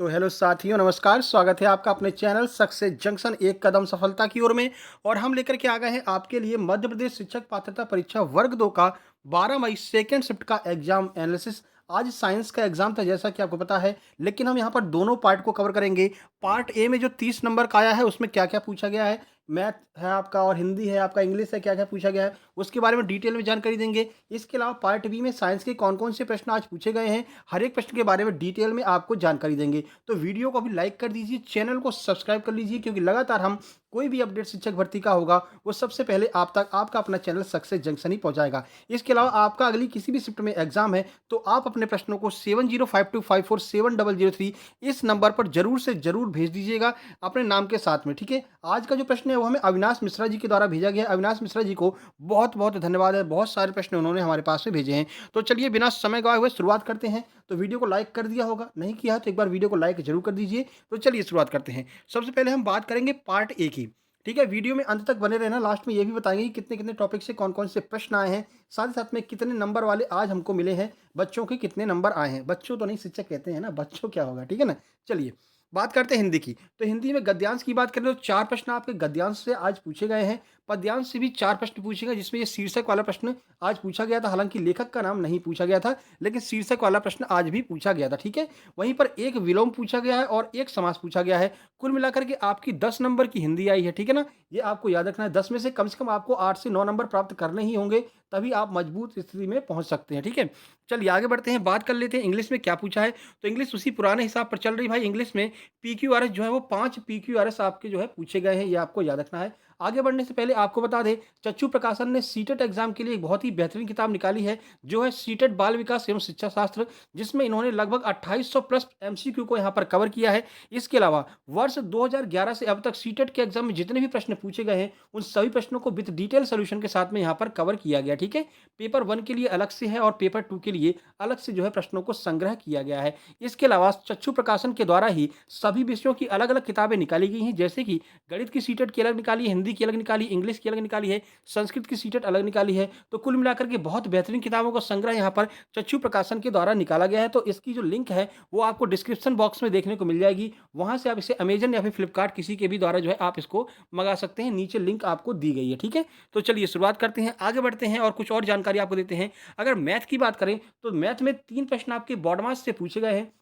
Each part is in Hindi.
तो हेलो साथियों, नमस्कार। स्वागत है आपका अपने चैनल सक्सेस जंक्शन एक कदम सफलता की ओर में। और हम लेकर के आ गए हैं आपके लिए मध्य प्रदेश शिक्षक पात्रता परीक्षा वर्ग 2 का 12 मई सेकेंड शिफ्ट का एग्जाम एनालिसिस। आज साइंस का एग्जाम था जैसा कि आपको पता है, लेकिन हम यहाँ पर दोनों पार्ट को कवर करेंगे। पार्ट ए में जो 30 नंबर का आया है उसमें क्या क्या पूछा गया है, मैथ है आपका और हिंदी है आपका, इंग्लिश है, क्या क्या पूछा गया है उसके बारे में डिटेल में जानकारी देंगे। इसके अलावा पार्ट बी में साइंस के कौन कौन से प्रश्न आज पूछे गए हैं, हर एक प्रश्न के बारे में डिटेल में आपको जानकारी देंगे। तो वीडियो को अभी लाइक कर दीजिए, चैनल को सब्सक्राइब कर लीजिए, क्योंकि लगातार हम कोई भी अपडेट शिक्षक भर्ती का होगा वो सबसे पहले आप तक आपका अपना चैनल सक्सेस जंक्शन ही पहुंचाएगा। इसके अलावा आपका अगली किसी भी शिफ्ट में एग्जाम है तो आप अपने प्रश्नों को 7052547003 इस नंबर पर जरूर से जरूर भेज दीजिएगा अपने नाम के साथ में। ठीक है, आज का जो प्रश्न है वो हमें अविनाश मिश्रा जी के द्वारा भेजा गया है। अविनाश मिश्रा जी को बहुत बहुत धन्यवाद है, बहुत सारे प्रश्न उन्होंने हमारे पास में भेजे हैं। तो चलिए बिना समय गवाए हुए शुरुआत करते हैं। तो वीडियो को लाइक कर दिया होगा, नहीं किया है तो एक बार वीडियो को लाइक जरूर कर दीजिए। तो चलिए शुरुआत करते हैं। सबसे पहले हम बात करेंगे पार्ट ए की। ठीक है, वीडियो में अंत तक बने रहना, लास्ट में ये भी बताएंगे कि कितने कितने टॉपिक से कौन कौन से प्रश्न आए हैं, साथ ही साथ में कितने नंबर वाले आज हमको मिले हैं, बच्चों के कितने नंबर आए हैं। बच्चों तो नहीं, शिक्षक कहते हैं ना, बच्चों क्या होगा। ठीक है ना, चलिए बात करते हैं हिंदी की। तो हिंदी में गद्यांश की बात करें तो 4 प्रश्न आपके गद्यांश से आज पूछे गए हैं। पद्यांश से भी 4 प्रश्न पूछे गए, जिसमें ये शीर्षक वाला प्रश्न आज पूछा गया था। हालांकि लेखक का नाम नहीं पूछा गया था, लेकिन शीर्षक वाला प्रश्न आज भी पूछा गया था। ठीक है, वहीं पर एक विलोम पूछा गया है और एक समास पूछा गया है। कुल मिलाकर के आपकी 10 नंबर की हिंदी आई है। ठीक है ना, ये आपको याद रखना है। 10 में से कम आपको 8 से 9 नंबर प्राप्त करने ही होंगे, तभी आप मजबूत स्थिति में पहुंच सकते हैं। ठीक है, चलिए आगे बढ़ते हैं, बात कर लेते हैं इंग्लिश में क्या पूछा है। तो इंग्लिश उसी पुराने हिसाब पर चल रही भाई। इंग्लिश में पीक्यूआरएस जो है वो 5 पीक्यूआरएस आपके जो है पूछे गए हैं, ये आपको याद रखना है। आगे बढ़ने से पहले आपको बता दें, चच्चू प्रकाशन ने सीटेट एग्जाम के लिए एक बहुत ही बेहतरीन किताब निकाली है, जो है सीटेट बाल विकास एवं शिक्षा शास्त्र, जिसमें इन्होंने लगभग 2800 प्लस एमसीक्यू को यहाँ पर कवर किया है। इसके अलावा वर्ष 2011 से अब तक सीटेट के एग्जाम में जितने भी प्रश्न पूछे गए हैं उन सभी प्रश्नों को विद डिटेल सोल्यूशन के साथ में यहाँ पर कवर किया गया। ठीक है, पेपर 1 के लिए अलग से है और पेपर 2 के लिए अलग से जो है प्रश्नों को संग्रह किया गया है। इसके अलावा चच्चू प्रकाशन के द्वारा ही सभी विषयों की अलग अलग किताबें निकाली गई हैं, जैसे कि गणित की सीटेट की अलग निकाली है, हिंदी की अलग निकाली, इंग्लिश की अलग निकाली है, संस्कृत की सीटेट अलग निकाली है। तो कुल मिलाकर के बहुत बेहतरीन किताबों का संग्रह यहाँ पर चच्चू प्रकाशन के द्वारा निकाला गया है। तो इसकी जो लिंक है वो आपको डिस्क्रिप्शन बॉक्स में देखने को मिल जाएगी। वहां से आप इसे अमेजन या फिर फ्लिपकार्ट किसी के भी द्वारा जो है आप इसको मंगा सकते हैं। नीचे लिंक आपको दी गई है। ठीक है, तो चलिए शुरुआत करते हैं, आगे बढ़ते हैं और कुछ और जानकारी आपको देते हैं। अगर मैथ की बात करें तो मैथ में 3 प्रश्न आपके बॉडमास से पूछे गए हैं।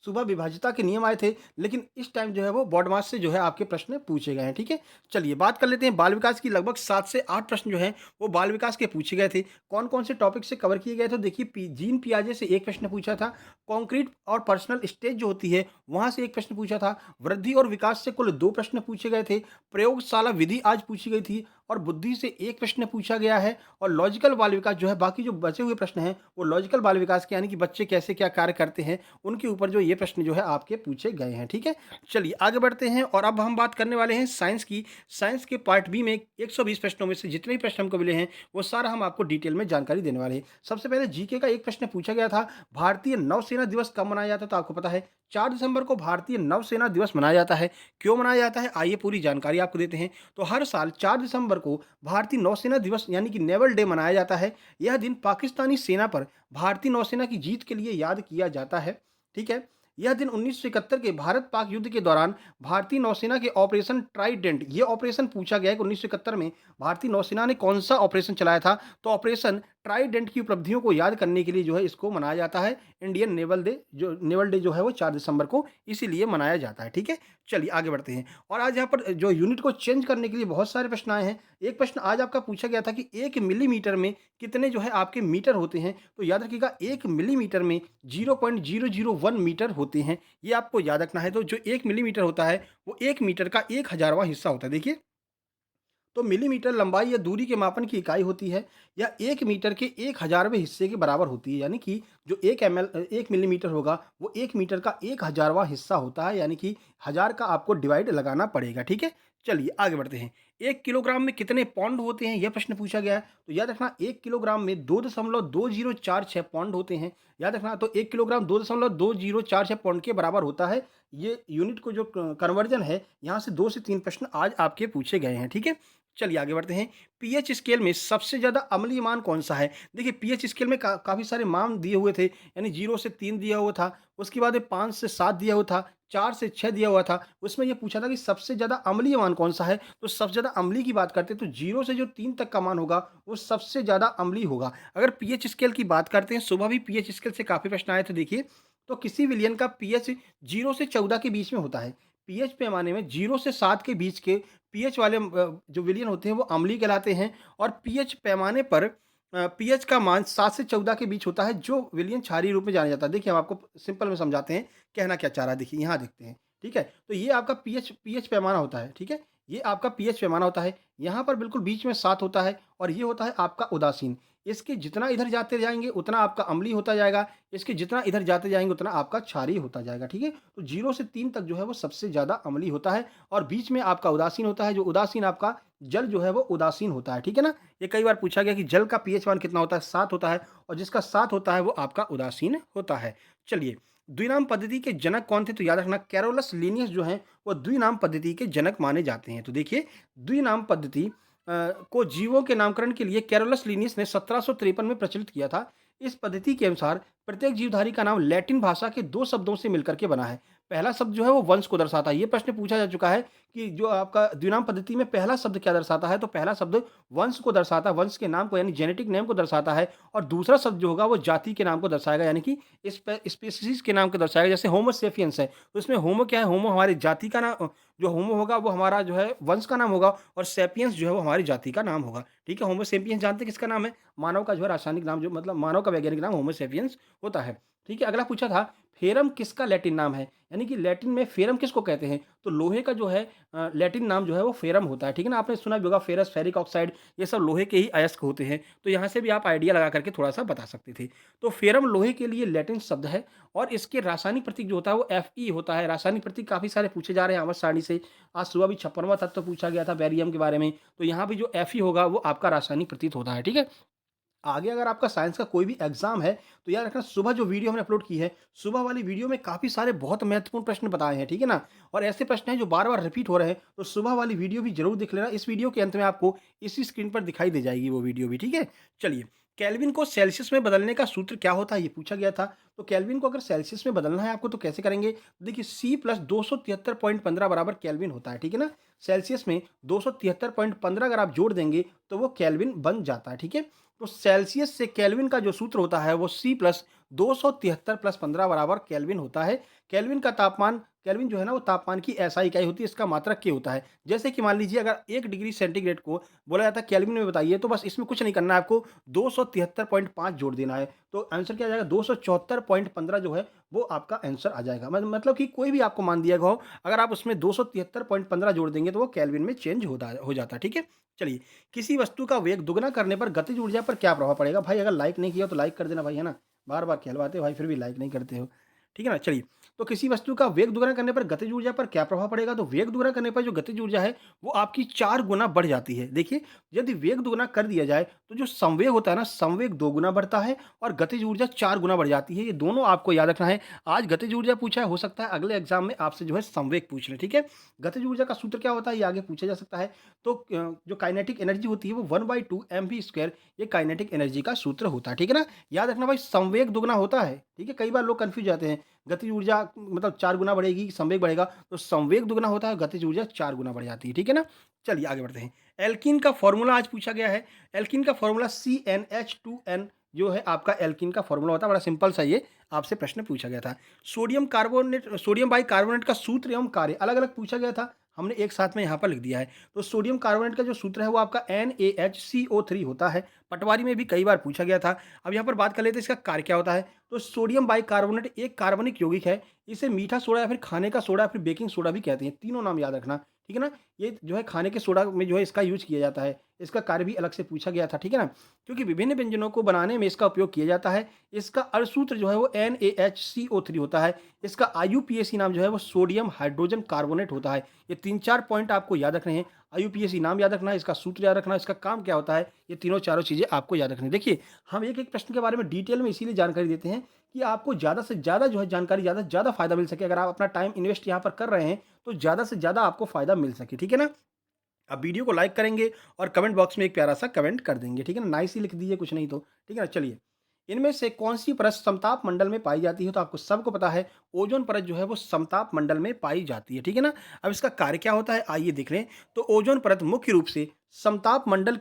सुबह विभाज्यता के नियम आए थे, लेकिन इस टाइम जो है वो बॉडमास से जो है आपके प्रश्न पूछे गए हैं। ठीक है, चलिए बात कर लेते हैं बाल विकास की। लगभग 7 से 8 प्रश्न जो हैं वो बाल विकास के पूछे गए थे। कौन कौन से टॉपिक से कवर किए गए थे, देखिए जीन पियाजे से एक प्रश्न पूछा था, कॉन्क्रीट और पर्सनल स्टेज जो होती है वहां से एक प्रश्न पूछा था, वृद्धि और विकास से कुल 2 प्रश्न पूछे गए थे, प्रयोगशाला विधि आज पूछी गई थी और बुद्धि से एक प्रश्न पूछा गया है, और लॉजिकल बाल विकास जो है, बाकी जो बचे हुए प्रश्न हैं वो लॉजिकल बाल विकास के, यानी कि बच्चे कैसे क्या कार्य करते हैं उनके ऊपर जो ये प्रश्न जो है आपके पूछे गए हैं। ठीक है, चलिए आगे बढ़ते हैं और अब हम बात करने वाले हैं साइंस की। साइंस के पार्ट बी में 120 प्रश्नों में से जितने भी प्रश्न हमको मिले हैं वो सारा हम आपको डिटेल में जानकारी देने वाले हैं। सबसे पहले जीके का एक प्रश्न पूछा गया था, भारतीय नौसेना दिवस कब मनाया जाता है। तो आपको पता है 4 दिसंबर को भारतीय नौसेना दिवस मनाया जाता है। क्यों मनाया जाता है, आइए पूरी जानकारी आपको देते हैं। तो हर साल 4 दिसंबर को भारतीय नौसेना दिवस यानी कि नेवल डे मनाया जाता है। यह दिन पाकिस्तानी सेना पर भारतीय नौसेना की जीत के लिए याद किया जाता है। ठीक है, यह दिन 1971 के भारत पाक युद्ध के दौरान भारतीय नौसेना के ऑपरेशन ट्राइडेंट, ये ऑपरेशन पूछा गया है कि 1971 में भारतीय नौसेना ने कौन सा ऑपरेशन चलाया था। तो ऑपरेशन ट्राइडेंट की उपलब्धियों को याद करने के लिए जो है इसको मनाया जाता है। इंडियन नेवल डे जो है वो 4 दिसंबर को इसीलिए मनाया जाता है। ठीक है, चलिए आगे बढ़ते हैं। और आज यहाँ पर जो यूनिट को चेंज करने के लिए बहुत सारे प्रश्न आए हैं। एक प्रश्न आज आपका पूछा गया था कि 1 मिलीमीटर में कितने जो है आपके मीटर होते हैं। तो याद रखिएगा 1 मिलीमीटर में 0.001 मीटर होते हैं, ये आपको याद रखना है। तो जो 1 मिलीमीटर होता है वो 1 मीटर का 1,000वां हिस्सा होता है। देखिए, तो मिलीमीटर लंबाई या दूरी के मापन की इकाई होती है, या 1 मीटर के 1,000वें हिस्से के बराबर होती है। यानी कि जो 1 मिलीमीटर होगा वो 1 मीटर का 1,000वां हिस्सा होता है, यानी कि 1000 का आपको डिवाइड लगाना पड़ेगा। ठीक है, चलिए आगे बढ़ते हैं। 1 किलोग्राम में कितने पौंड होते हैं, यह प्रश्न पूछा गया है। तो याद रखना 1 किलोग्राम में 2.2046 पौंड होते हैं। याद रखना, तो 1 किलोग्राम 2.2046 पौंड के बराबर होता है। ये यूनिट को जो कन्वर्जन है, यहाँ से 2 से 3 प्रश्न आज आपके पूछे गए हैं। ठीक है, चलिए आगे बढ़ते हैं। पीएच स्केल में सबसे ज़्यादा अम्लीय मान कौन-सा है? देखिए पीएच स्केल में काफ़ी सारे मान दिए हुए थे, यानी 0 से 3 दिया हुआ था, उसके बाद 5 से 7 दिया हुआ था, 4 से 6 दिया हुआ था। उसमें ये पूछा था कि सबसे ज़्यादा अम्लीय मान कौन-सा है? तो सबसे ज़्यादा अम्लीय की बात करते हैं तो 0 से जो 3 तक का मान होगा, वो सबसे ज़्यादा अम्लीय होगा। अगर पीएच स्केल की बात करते हैं, सुबह भी पीएच स्केल से काफ़ी प्रश्न आए थे देखिए, तो किसी विलयन का पीएच 0 से 14 के बीच में होता है। पीएच पैमाने में 0 से 7 के बीच के पीएच वाले जो विलयन होते हैं वो अम्लीय कहलाते हैं और पीएच पैमाने पर पीएच का मान 7 से 14 के बीच होता है जो विलयन क्षारीय रूप में जाना जाता है। देखिए हम आपको सिंपल में समझाते हैं, कहना क्या चाह रहा है देखिए यहाँ देखते हैं, ठीक है? तो ये आपका पीएच पीएच पैमाना होता है, ठीक है? ये आपका पीएच पैमाना होता है, यहाँ पर बिल्कुल बीच में 7 होता है और ये होता है आपका उदासीन। इसके जितना इधर जाते जाएँगे उतना आपका अम्लीय होता जाएगा, इसके जितना इधर जाते जाएँगे उतना आपका क्षारीय होता जाएगा, ठीक है? तो 0 से 3 तक जो है वो सबसे ज़्यादा अम्लीय होता है और बीच में आपका उदासीन होता है, जो उदासीन आपका जल जो है वो उदासीन होता है, ठीक है ना? ये कई बार पूछा गया कि जल का पीएच मान कितना होता है? 7 होता है और जिसका 7 होता है वो आपका उदासीन होता है। चलिए, द्विनाम पद्धति के जनक कौन थे? तो याद रखना कैरोलस लीनियस जो हैं वो द्विनाम पद्धति के जनक माने जाते हैं। तो देखिए द्विनाम पद्धति को जीवों के नामकरण के लिए कैरोलस लीनियस ने 1753 में प्रचलित किया था। इस पद्धति के अनुसार प्रत्येक जीवधारी का नाम लैटिन भाषा के 2 शब्दों से मिलकर के बना है। पहला शब्द जो है वो वंश को दर्शाता है। ये प्रश्न पूछा जा चुका है कि जो आपका द्विनाम पद्धति में पहला शब्द क्या दर्शाता है? तो पहला शब्द वंश को दर्शाता है, वंश के नाम को यानी जेनेटिक नेम को दर्शाता है और दूसरा शब्द जो होगा वो जाति के नाम को दर्शाएगा यानी कि स्पेसीज के नाम को दर्शाएगा। जैसे होमो सेपियंस है, तो इसमें होमो क्या है? होमो हमारी जाति का नाम, जो होमो होगा वो हमारा जो है वंश का नाम होगा और सेपियंस जो है वो हमारी जाति का नाम होगा। ठीक है? होमो सेपियंस जानते हैं किसका नाम है? मानव का जो है रासायनिक नाम, जो मतलब मानव का वैज्ञानिक नाम होमो सेपियंस होता है। ठीक है? अगला पूछा था फेरम किसका लैटिन नाम है? यानी कि लैटिन में फेरम किसको कहते हैं? तो लोहे का जो है लैटिन नाम जो है वो फेरम होता है। ठीक है ना? आपने सुना भी होगा फेरस, फेरिक ऑक्साइड, ये सब लोहे के ही अयस्क होते हैं। तो यहाँ से भी आप आइडिया लगा करके थोड़ा-सा बता सकते थे। तो फेरम लोहे के लिए लैटिन शब्द है और इसके रासायनिक प्रतीक जो होता है वो Fe होता है। रासायनिक प्रतीक काफ़ी सारे पूछे जा रहे हैं आवर्त सारणी से। आज सुबह भी 56वां तत्व पूछा गया था बेरियम के बारे में। तो यहाँ भी जो Fe होगा वो आपका रासायनिक प्रतीक होता है। ठीक है? आगे अगर आपका साइंस का कोई भी एग्जाम है तो याद रखना सुबह जो वीडियो हमने अपलोड की है, सुबह वाली वीडियो में काफ़ी सारे बहुत महत्वपूर्ण प्रश्न बताए हैं, ठीक है ना? और ऐसे प्रश्न हैं जो बार-बार रिपीट हो रहे हैं, तो सुबह वाली वीडियो भी ज़रूर देख लेना। इस वीडियो के अंत में आपको इसी स्क्रीन पर दिखाई दे जाएगी वो वीडियो भी, ठीक है? चलिए, केल्विन को सेल्सियस में बदलने का सूत्र क्या होता है? ये पूछा गया था। तो केल्विन को अगर सेल्सियस में बदलना है आपको तो कैसे करेंगे? देखिए C प्लस 273.15 बराबर केल्विन होता है, ठीक है ना? सेल्सियस में 273.15 अगर आप जोड़ देंगे तो वो केल्विन बन जाता है, ठीक है? तो सेल्सियस से केल्विन का जो सूत्र होता है वो C प्लस 273 प्लस 15 बराबर केल्विन होता है। केल्विन का तापमान, केल्विन जो है ना वो तापमान की एसआई इकाई होती है, इसका मात्रक के होता है। जैसे कि मान लीजिए अगर 1 डिग्री सेंटीग्रेड को बोला जाता है केल्विन में बताइए, तो बस इसमें कुछ नहीं करना है आपको, 273.5 जोड़ देना है। तो आंसर क्या आ जाएगा? 274.15 जो है वो आपका आंसर आ जाएगा। मतलब कि कोई भी आपको मान दिया गया हो, अगर आप उसमें 273.15 जोड़ देंगे तो वो केल्विन में चेंज हो जाता है, ठीक है? चलिए, किसी वस्तु का वेग दुगना करने पर गतिज ऊर्जा पर क्या प्रभाव पड़ेगा? भाई अगर लाइक नहीं किया हो तो लाइक कर देना भाई, है ना? बार-बार कहलवाते हो भाई फिर भी लाइक नहीं करते हो। ठीक है ना? चलिए, तो किसी वस्तु का वेग दुगना करने पर गतिज ऊर्जा पर क्या प्रभाव पड़ेगा? तो वेग दुगना करने पर जो गतिज ऊर्जा है वो आपकी 4 गुना बढ़ जाती है। देखिए, यदि वेग दुगना कर दिया जाए तो जो संवेग होता है ना, संवेग 2 गुना बढ़ता है और गतिज ऊर्जा 4 गुना बढ़ जाती है। ये दोनों आपको याद रखना है। आज गतिज ऊर्जा पूछा है, हो सकता है अगले एग्जाम में आपसे जो है संवेग पूछ लें, ठीक है? गतिज ऊर्जा का सूत्र क्या होता है? ये आगे पूछा जा सकता है। तो जो काइनेटिक एनर्जी होती है वो 1/2 mv² ये काइनेटिक एनर्जी का सूत्र होता है, ठीक है ना? याद रखना भाई संवेग दुगना होता है, ठीक है? कई बार लोग कन्फ्यूज़ जाते हैं, गतिज ऊर्जा मतलब 4 गुना बढ़ेगी, संवेग बढ़ेगा, तो संवेग दुगना होता है, गतिज ऊर्जा 4 गुना बढ़ जाती है, ठीक है ना? चलिए आगे बढ़ते हैं। एल्कीन का फ़ॉर्मूला आज पूछा गया है। एल्कीन का फ़ॉर्मूला CnH2n जो है आपका एल्कीन का फ़ॉर्मूला होता है, बड़ा सिंपल सा ये आपसे प्रश्न पूछा गया था। सोडियम बाइकार्बोनेट का सूत्र एवं कार्य अलग-अलग पूछा गया था, हमने एक साथ में यहाँ पर लिख दिया है। तो सोडियम कार्बोनेट का जो सूत्र है वो आपका NaHCO3 होता है। पटवारी में भी कई बार पूछा गया था। अब यहाँ पर बात कर लेते हैं इसका कार्य क्या होता है। तो सोडियम बाइकार्बोनेट एक कार्बनिक यौगिक है। इसे मीठा सोडा या फिर खाने का सोडा या फिर बेकिंग सोडा भी कहते हैं। तीनों नाम याद रखना, ठीक है ना? ये जो है खाने के सोडा में जो है इसका यूज़ किया जाता है। इसका कार्य भी अलग से पूछा गया था, ठीक है ना? क्योंकि विभिन्न व्यंजनों को बनाने में इसका उपयोग किया जाता है। इसका अर्धसूत्र जो है वो NaHCO3 होता है। इसका IUPAC नाम जो है वो सोडियम हाइड्रोजन कार्बोनेट होता है। ये 3-4 पॉइंट आपको याद रखने हैं। IUPAC नाम याद रखना है, इसका सूत्र याद रखना है, इसका काम क्या होता है, ये तीनों चारों चीज़ें आपको याद रखनी है। देखिए, हम एक-एक प्रश्न के बारे में डिटेल में इसीलिए जानकारी देते हैं कि आपको ज़्यादा से ज़्यादा जो है जानकारी, ज़्यादा से ज़्यादा फ़ायदा मिल सके। अगर आप अपना टाइम इन्वेस्ट यहाँ पर कर रहे हैं, तो ज़्यादा से ज़्यादा आपको फ़ायदा मिल सके, ठीक है ना? आप वीडियो को लाइक करेंगे और कमेंट बॉक्स में एक प्यारा-सा कमेंट कर देंगे, ठीक है ना? नाइस ही लिख दीजिए, कुछ नहीं तो, ठीक है ना? चलिए, इनमें से कौन-सी परत समताप मंडल में पाई जाती है? तो आपको सबको पता है, ओज़ोन परत जो है वो समताप मंडल में पाई जाती है, ठीक है ना? अब इसका कार्य क्या होता है, आइए देख लें। तो ओज़ोन परत मुख्य रूप से समताप मंडल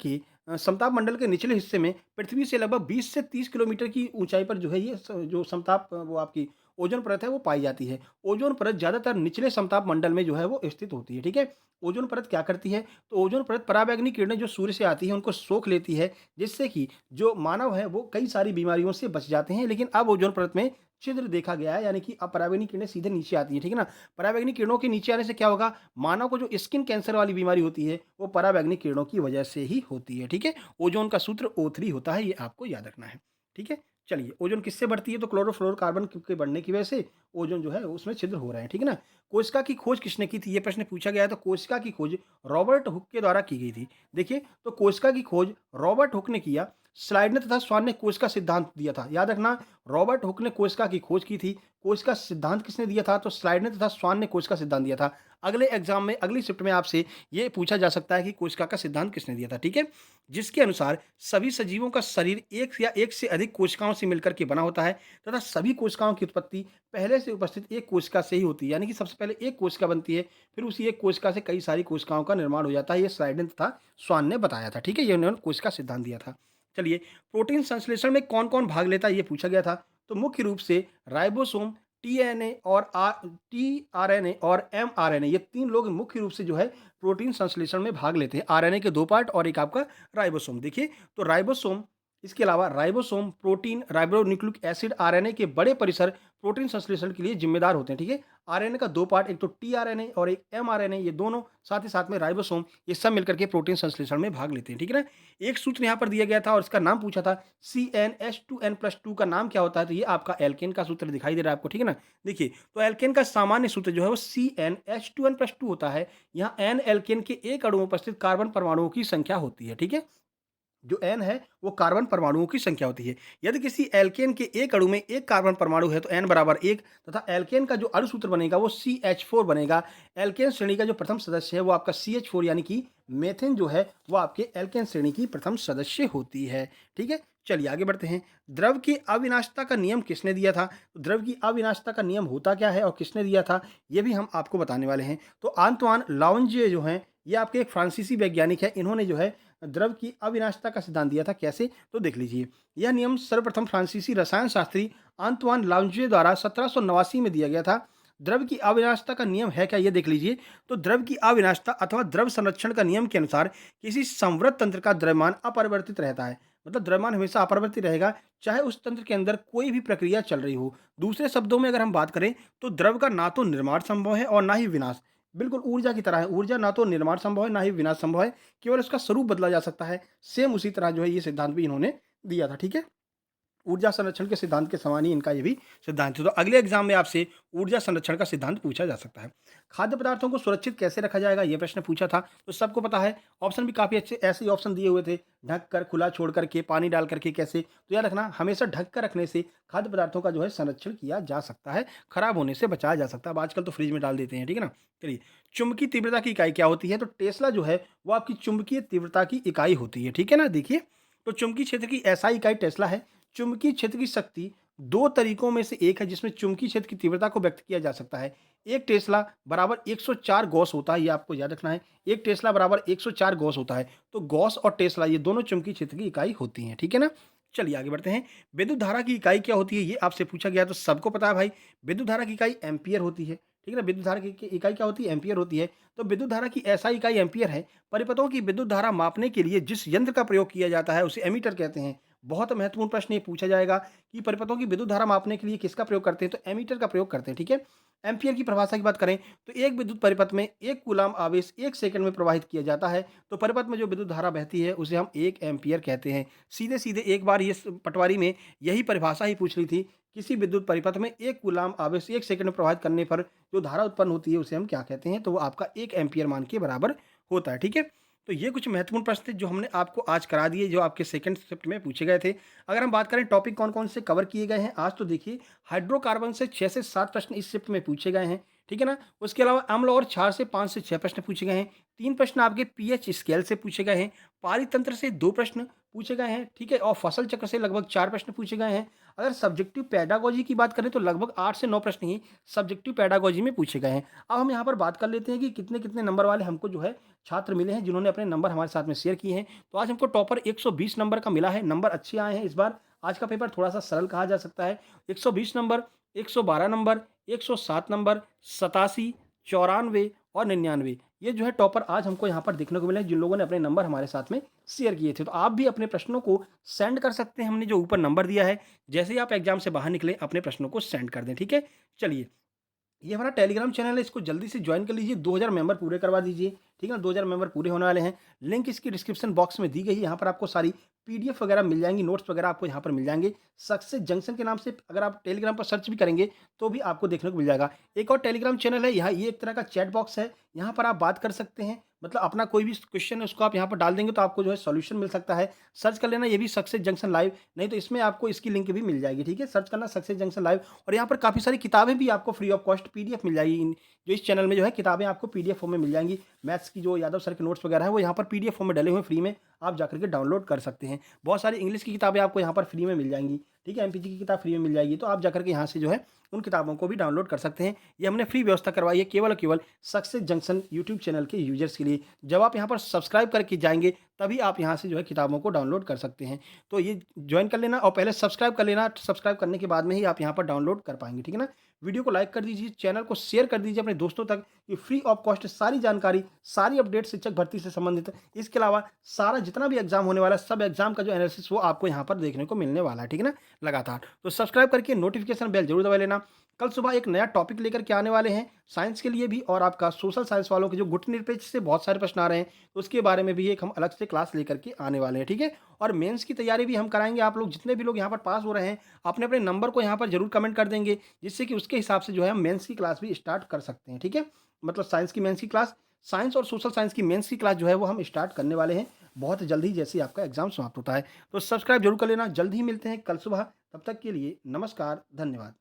के निचले हिस्से में पृथ्वी से लगभग 20 से 30 किलोमीटर की ऊँचाई पर जो है ये जो समताप वो आपकी ओज़ोन परत है वो पाई जाती है। ओज़ोन परत ज़्यादातर निचले समताप मंडल में जो है वो स्थित होती है, ठीक है? ओज़ोन परत क्या करती है? तो ओज़ोन परत पराबैंगनी किरणें जो सूर्य से आती हैं उनको सोख लेती है, जिससे कि जो मानव है वो कई सारी बीमारियों से बच जाते हैं। लेकिन अब ओज़ोन परत में छिद्र देखा गया है, यानी कि अब पराबैंगनी किरणें सीधे नीचे आती हैं, ठीक है ना? पराबैंगनी किरणों के नीचे आने से क्या होगा? मानव को जो स्किन कैंसर वाली बीमारी होती है, वो पराबैंगनी किरणों की वजह से ही होती है, ठीक है? ओज़ोन का सूत्र O3 होता है, ये आपको याद रखना है, ठीक है? चलिए, ओज़ोन किससे बढ़ती है? तो क्लोरोफ्लोरोकार्बन के बढ़ने की वजह से ओज़ोन जो है उसमें छिद्र हो रहे हैं, ठीक है ना? कोशिका की खोज किसने की थी? ये प्रश्न पूछा गया है, तो कोशिका की खोज रॉबर्ट हुक के द्वारा की गई थी। देखिए, तो कोशिका की खोज रॉबर्ट हुक ने किया। स्लाइडर तथा स्वान ने कोशिका सिद्धांत दिया था। याद रखना, रॉबर्ट हुक ने कोशिका की खोज की थी। कोशिका सिद्धांत किसने दिया था? तो स्लाइडर तथा स्वान ने कोशिका सिद्धांत दिया था। अगले एग्जाम में, अगली शिफ्ट में आपसे ये पूछा जा सकता है कि कोशिका का सिद्धांत किसने दिया था, ठीक है? जिसके अनुसार सभी सजीवों का शरीर एक या एक से अधिक कोशिकाओं से मिलकर के बना होता है तथा सभी कोशिकाओं की उत्पत्ति पहले से उपस्थित एक कोशिका से ही होती है। यानी कि सबसे पहले एक कोशिका बनती है, फिर उसी एक कोशिका से कई सारी कोशिकाओं का निर्माण हो जाता है। ये स्लाइडेन तथा स्वान ने बताया था, ठीक है? ये उन्होंने कोशिका सिद्धांत दिया था। चलिए, प्रोटीन संश्लेषण में कौन-कौन भाग लेता है, ये पूछा गया था। तो मुख्य रूप से राइबोसोम, टीआरएनए और एमआरएनए, ये 3 लोग मुख्य रूप से जो है प्रोटीन संश्लेषण में भाग लेते हैं। आरएनए के 2 पार्ट और एक आपका राइबोसोम। देखिए, तो राइबोसोम, इसके अलावा ribosome, protein, ribonucleic acid, RNA के बड़े परिसर प्रोटीन संश्लेषण के लिए जिम्मेदार होते हैं, ठीक है? आरएनए का 2 पार्ट, एक तो टीआरएनए और एक एमआरएनए, ये दोनों साथ ही साथ में राइबोसोम, ये सब मिलकर के प्रोटीन संश्लेषण में भाग लेते हैं, ठीक है ना? एक सूत्र यहाँ पर दिया गया था और इसका नाम पूछा था, CnH2n+2 का नाम क्या होता है? तो ये आपका एल्केन का सूत्र दिखाई दे रहा है आपको, ठीक है ना? देखिए, तो एल्केन का सामान्य सूत्र जो है वो CnH2n+2 होता है। यहाँ N एल्केन के एक अणु में उपस्थित कार्बन परमाणुओं की संख्या होती है, ठीक है? जो N है वो कार्बन परमाणुओं की संख्या होती है। यदि किसी एल्केन के एक अणु में एक कार्बन परमाणु है तो N बराबर 1 तथा एल्केन का जो अणुसूत्र बनेगा वो CH4 बनेगा। एल्केन श्रेणी का जो प्रथम सदस्य है वो आपका CH4, यानी कि मेथेन जो है वो आपके एल्केन श्रेणी की प्रथम सदस्य होती है। ठीक है? चलिए आगे बढ़ते हैं। द्रव की अविनाशिता का नियम किसने दिया था? द्रव की अविनाशिता का नियम होता क्या है और किसने दिया था? ये भी हम आपको बताने वाले हैं। तो आंतोइन लावंजिए जो हैं, ये आपके एक फ्रांसीसी वैज्ञानिक हैं। इन्होंने जो है द्रव की अविनाशिता का सिद्धांत दिया था। कैसे? तो देख लीजिए। यह नियम सर्वप्रथम फ्रांसीसी रसायन शास्त्री आंतोइन लावंजिए द्वारा 1789 में दिया गया था। द्रव की अविनाशिता का नियम है क्या, ये देख लीजिए। तो द्रव की अविनाशिता अथवा द्रव संरक्षण का नियम के अनुसार किसी संवृत तंत्र का द्रव्यमान अपरिवर्तित रहता है। मतलब द्रव्यमान हमेशा अपरिवर्तित रहेगा, चाहे उस तंत्र के अंदर कोई भी प्रक्रिया चल रही हो। दूसरे शब्दों में अगर हम बात करें तो द्रव का ना तो निर्माण संभव है और ना ही विनाश। बिल्कुल ऊर्जा की तरह है। ऊर्जा ना तो निर्माण संभव है, ना ही विनाश संभव है, केवल उसका स्वरूप बदला जा सकता है। सेम उसी तरह जो है ये सिद्धांत भी इन्होंने दिया था। ठीक है? ऊर्जा संरक्षण के सिद्धांत के समान ही इनका ये भी सिद्धांत है। तो अगले एग्जाम में आपसे ऊर्जा संरक्षण का सिद्धांत पूछा जा सकता है। खाद्य पदार्थों को सुरक्षित कैसे रखा जाएगा, ये प्रश्न पूछा था, तो सबको पता है। ऑप्शन भी काफ़ी अच्छे ऐसे ही ऑप्शन दिए हुए थे। ढक कर, खुला छोड़ करके, पानी डाल करके, कैसे? तो याद रखना, हमेशा ढक कर रखने से खाद्य पदार्थों का जो है संरक्षण किया जा सकता है, खराब होने से बचाया जा सकता है। अब आजकल तो फ्रिज में डाल देते हैं, ठीक है ना? चलिए, चुंबकीय तीव्रता की इकाई क्या होती है? तो टेस्ला जो है वो आपकी चुंबकीय तीव्रता की इकाई होती है, ठीक है ना? देखिए, तो चुंबकीय क्षेत्र की एसआई इकाई टेस्ला है। चुंबकीय क्षेत्र की शक्ति 2 तरीकों में से एक है जिसमें चुंबकीय क्षेत्र की तीव्रता को व्यक्त किया जा सकता है। एक टेस्ला बराबर 104 गॉस होता है, ये आपको याद रखना है। एक टेस्ला बराबर 104 गॉस होता है। तो गॉस और टेस्ला ये दोनों चुंबकीय क्षेत्र की इकाई होती हैं, ठीक है ना? चलिए आगे बढ़ते हैं। विद्युत धारा की इकाई क्या होती है, ये आपसे पूछा गया, तो सबको पता है भाई, विद्युत धारा की इकाई एम्पीयर होती है, ठीक है ना? विद्युत धारा की इकाई क्या होती है? एम्पीयर होती है। तो विद्युत धारा की एसआई इकाई एम्पीयर है। परिपथों की विद्युत धारा मापने के लिए जिस यंत्र का प्रयोग किया जाता है उसे एमीटर कहते हैं। बहुत महत्वपूर्ण प्रश्न ये पूछा जाएगा कि परिपथों की विद्युत धारा मापने के लिए किसका प्रयोग करते हैं? तो एमीटर का प्रयोग करते हैं, ठीक है? एम्पीयर की परिभाषा की बात करें तो एक विद्युत परिपथ में 1 कूलाम आवेश 1 सेकंड में प्रवाहित किया जाता है। तो परिपथ में जो विद्युत धारा बहती है उसे हम 1 एम्पीयर कहते हैं। सीधे-सीधे एक बार ये पटवारी में यही परिभाषा ही पूछ ली थी। किसी विद्युत परिपथ में 1 कूलाम आवेश 1 सेकंड में प्रवाहित करने पर जो धारा उत्पन्न होती है उसे हम क्या कहते हैं? तो वो आपका 1 एम्पीयर मान के बराबर होता है, ठीक है? तो ये कुछ महत्वपूर्ण प्रश्न थे जो हमने आपको आज करा दिए, जो आपके सेकंड शिफ्ट में पूछे गए थे। अगर हम बात करें टॉपिक कौन-कौन से कवर किए गए हैं आज, तो देखिए हाइड्रोकार्बन से 6 से 7 प्रश्न इस शिफ्ट में पूछे गए हैं, ठीक है ना? उसके अलावा अम्ल और क्षार से 5 से 6 प्रश्न पूछे गए हैं। 3 प्रश्न आपके पीएच स्केल से पूछे गए हैं। पारितंत्र से 2 प्रश्न पूछे गए हैं, ठीक है? और फसल चक्र से लगभग 4 प्रश्न पूछे गए हैं। अगर सब्जेक्टिव पेडागॉजी की बात करें तो लगभग 8 से 9 प्रश्न ही सब्जेक्टिव पेडागॉजी में पूछे गए हैं। अब हम यहाँ पर बात कर लेते हैं कि कितने-कितने नंबर वाले हमको जो है छात्र मिले हैं, जिन्होंने अपने नंबर हमारे साथ में शेयर किए हैं। तो आज हमको टॉपर 120 नंबर का मिला है, नंबर अच्छे आए हैं इस बार। आज का पेपर थोड़ा-सा सरल कहा जा सकता है। 120 नंबर, 112 नंबर, 107 नंबर, 87, 94 और 99, ये जो है टॉपर आज हमको यहाँ पर देखने को मिले हैं, जिन लोगों ने अपने नंबर हमारे साथ में शेयर किए थे। तो आप भी अपने प्रश्नों को सेंड कर सकते हैं, हमने जो ऊपर नंबर दिया है। जैसे ही आप एग्ज़ाम से बाहर निकलें, अपने प्रश्नों को सेंड कर दें, ठीक है? चलिए, ये हमारा टेलीग्राम चैनल है, इसको जल्दी से ज्वाइन कर लीजिए, 2000 मेंबर पूरे करवा दीजिए, ठीक है ना? 2000 मेंबर पूरे होने वाले हैं। लिंक इसकी डिस्क्रिप्शन बॉक्स में दी गई है, यहाँ पर आपको सारी पीडीएफ वगैरह मिल जाएँगी, नोट्स वगैरह आपको यहाँ पर मिल जाएँगे। सक्सेस जंक्शन के नाम से अगर आप टेलीग्राम पर सर्च भी करेंगे, तो भी आपको देखने को मिल जाएगा। एक और टेलीग्राम चैनल है, यहाँ ये एक तरह का चैट बॉक्स है, यहाँ पर आप बात कर सकते हैं, मतलब अपना कोई भी क्वेश्चन है उसको आप यहाँ पर डाल देंगे तो आपको जो है सॉल्यूशन मिल सकता है। सर्च कर लेना ये भी सक्सेस जंक्शन लाइव, नहीं तो इसमें आपको इसकी लिंक भी मिल जाएगी, ठीक है? सर्च करना सक्सेस जंक्शन लाइव, और यहाँ पर काफ़ी सारी किताबें भी आपको फ्री ऑफ कॉस्ट पीडीएफ मिल जाएगी। जो इस चैनल में जो है किताबें आपको पीडीएफ फॉर्म में मिल जाएँगी। मैथ्स की जो यादव सर के नोट्स वगैरह है वो यहाँ पर पीडीएफ फॉर्म में डले हुए हैं फ्री में, आप जाकर के डाउनलोड कर सकते हैं। बहुत सारी इंग्लिश की किताबें आपको यहाँ पर फ्री में मिल जाएँगी, ठीक है? एमपीसी की किताब फ्री में मिल जाएगी, तो आप जाकर के यहाँ से जो है उन किताबों को भी डाउनलोड कर सकते हैं। ये हमने फ्री व्यवस्था करवाई है केवल और केवल सक्सेस जंक्शन यूट्यूब चैनल के यूज़र्स के लिए। जब आप यहाँ पर सब्सक्राइब करके जाएँगे, तभी आप यहाँ से जो है किताबों को डाउनलोड कर सकते हैं। तो ये जॉइन कर लेना और पहले सब्सक्राइब कर लेना, सब्सक्राइब करने के बाद में ही आप यहाँ पर डाउनलोड कर पाएँगे, ठीक है ना? वीडियो को लाइक कर दीजिए, चैनल को शेयर कर दीजिए अपने दोस्तों तक, कि फ्री ऑफ कॉस्ट सारी जानकारी, सारी अपडेट शिक्षक भर्ती से संबंधित, इसके अलावा सारा जितना भी एग्जाम होने वाला है, सब एग्जाम का जो एनालिसिस वो आपको यहाँ पर देखने को मिलने वाला है, ठीक है ना? लगातार। तो सब्सक्राइब करके नोटिफिकेशन बेल जरूर दबा लेना। कल सुबह एक नया टॉपिक लेकर के आने वाले हैं, साइंस के लिए भी, और आपका सोशल साइंस वालों के जो गुटनिरपेक्ष से बहुत सारे प्रश्न आ रहे हैं, तो उसके बारे में भी एक हम अलग से क्लास लेकर के आने वाले हैं, ठीक है? और मेंस की तैयारी भी हम कराएँगे। आप लोग जितने भी लोग यहाँ पर पास हो रहे हैं, अपने-अपने नंबर को यहाँ पर ज़रूर कमेंट कर देंगे, जिससे कि उसके हिसाब से जो है हम मेंस की क्लास भी स्टार्ट कर सकते हैं, ठीक है? मतलब साइंस की मेंस की क्लास, साइंस और सोशल साइंस की मेंस की क्लास जो है वो हम स्टार्ट करने वाले हैं बहुत जल्द ही, जैसे ही आपका एग्ज़ाम समाप्त होता है। तो सब्सक्राइब जरूर कर लेना, जल्द ही मिलते हैं कल सुबह। तब तक के लिए नमस्कार, धन्यवाद।